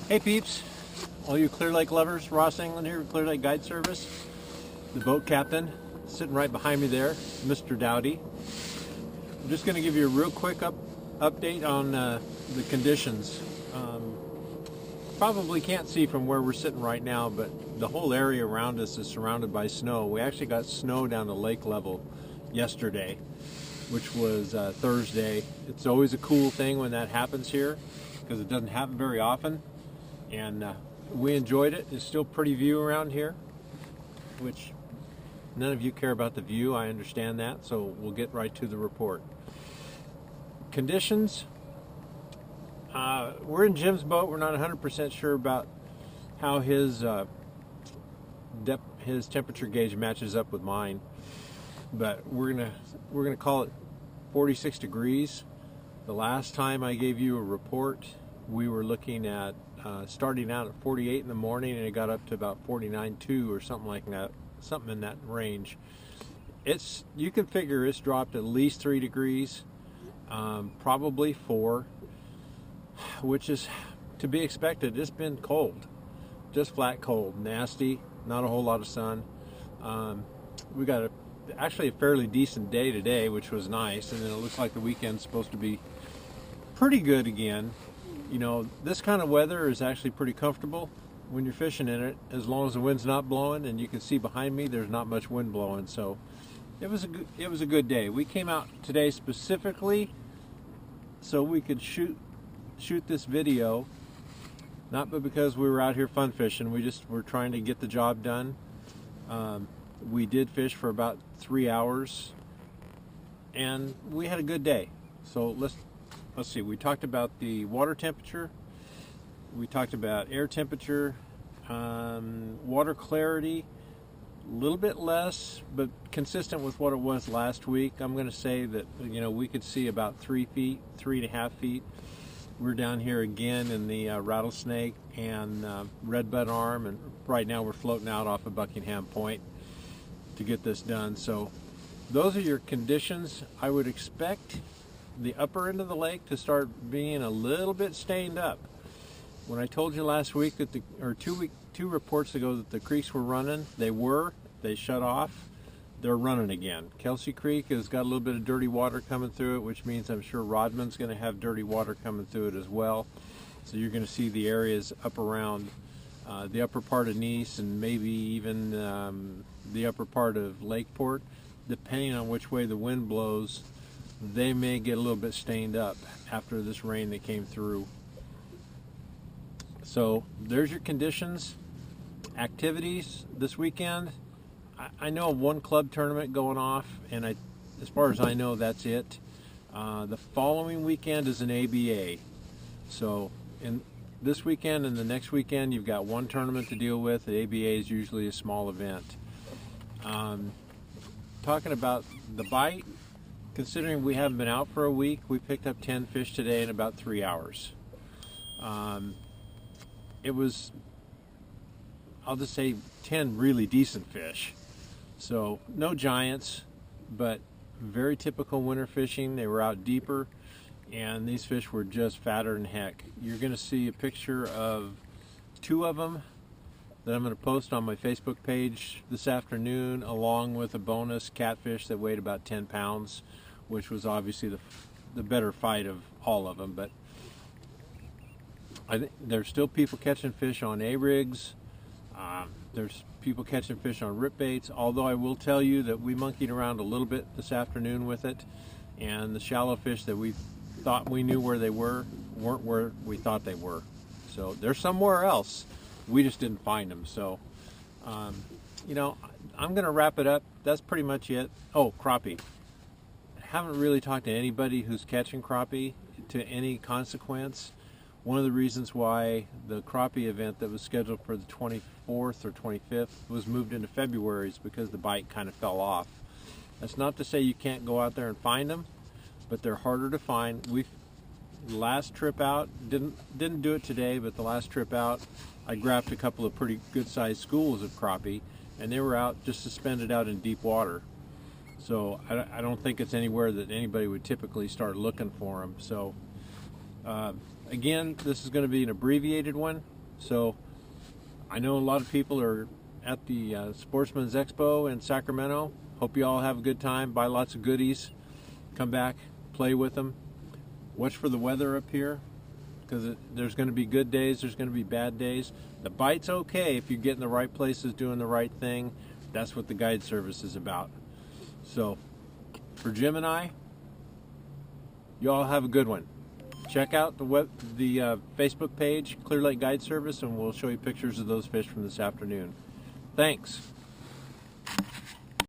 Hey peeps, all you Clear Lake lovers, Ross England here with Clear Lake Guide Service. The boat captain sitting right behind me there, Mr. Dowdy. I'm just going to give you a real quick update on the conditions. Probably can't see from where we're sitting right now, but the whole area around us is surrounded by snow. We actually got snow down to lake level yesterday, which was Thursday. It's always a cool thing when that happens here because it doesn't happen very often. And we enjoyed it. It's still pretty view around here, which none of you care about the view. I understand that, so we'll get right to the report. Conditions. We're in Jim's boat. We're not 100% sure about how his temperature gauge matches up with mine, but we're gonna call it 46 degrees. The last time I gave you a report, we were looking at starting out at 48 in the morning, and it got up to about 49.2 or something like that, something in that range. You can figure it's dropped at least 3 degrees, probably 4, which is to be expected. It's been cold, just flat cold, nasty, not a whole lot of sun. We got actually a fairly decent day today, which was nice, and then it looks like the weekend's supposed to be pretty good again. You know, this kind of weather is actually pretty comfortable when you're fishing in it, as long as the wind's not blowing. And you can see behind me there's not much wind blowing, so it was a good day. We came out today specifically so we could shoot this video, not but because we were out here fun fishing. We just were trying to get the job done. We did fish for about 3 hours, and we had a good day. So let's see, we talked about the water temperature, we talked about air temperature, water clarity, a little bit less, but consistent with what it was last week. I'm going to say that, you know, we could see about 3 feet, 3.5 feet. We're down here again in the Rattlesnake and Redbud Arm, and right now we're floating out off of Buckingham Point to get this done. So those are your conditions. I would expect the upper end of the lake to start being a little bit stained up. When I told you last week that two reports ago that the creeks were running, they shut off. They're running again. Kelsey Creek has got a little bit of dirty water coming through it, which means I'm sure Rodman's going to have dirty water coming through it as well. So you're going to see the areas up around the upper part of Nice, and maybe even the upper part of Lakeport. Depending on which way the wind blows, they may get a little bit stained up after this rain that came through. So there's your conditions. Activities this weekend. I know of one club tournament going off, and as far as I know, that's it. The following weekend is an ABA. So in this weekend and the next weekend, you've got one tournament to deal with. The ABA is usually a small event. Talking about the bite, considering we haven't been out for a week, we picked up 10 fish today in about 3 hours. It was, I'll just say, 10 really decent fish. So no giants, but very typical winter fishing. They were out deeper, and these fish were just fatter than heck. You're going to see a picture of 2 of them that I'm going to post on my Facebook page this afternoon, along with a bonus catfish that weighed about 10 pounds, which was obviously the better fight of all of them. But I think there's still people catching fish on A-rigs. There's people catching fish on rip baits, although I will tell you that we monkeyed around a little bit this afternoon with it, and the shallow fish that we thought we knew where they weren't where we thought they were. So they're somewhere else. We just didn't find them. So, you know, I'm going to wrap it up. That's pretty much it. Oh, crappie. I haven't really talked to anybody who's catching crappie to any consequence. One of the reasons why the crappie event that was scheduled for the 24th or 25th was moved into February is because the bite kind of fell off. That's not to say you can't go out there and find them, but they're harder to find. Last trip out, didn't do it today, but the last trip out, I grabbed a couple of pretty good-sized schools of crappie, and they were out just suspended out in deep water. So I don't think it's anywhere that anybody would typically start looking for them. So again, this is going to be an abbreviated one. So I know a lot of people are at the Sportsman's Expo in Sacramento. Hope you all have a good time. Buy lots of goodies. Come back, play with them. Watch for the weather up here, because there's going to be good days, there's going to be bad days. The bite's okay if you get in the right places, doing the right thing. That's what the guide service is about. So for Jim and I, you all have a good one. Check out the Facebook page, Clear Lake Guide Service, and we'll show you pictures of those fish from this afternoon. Thanks.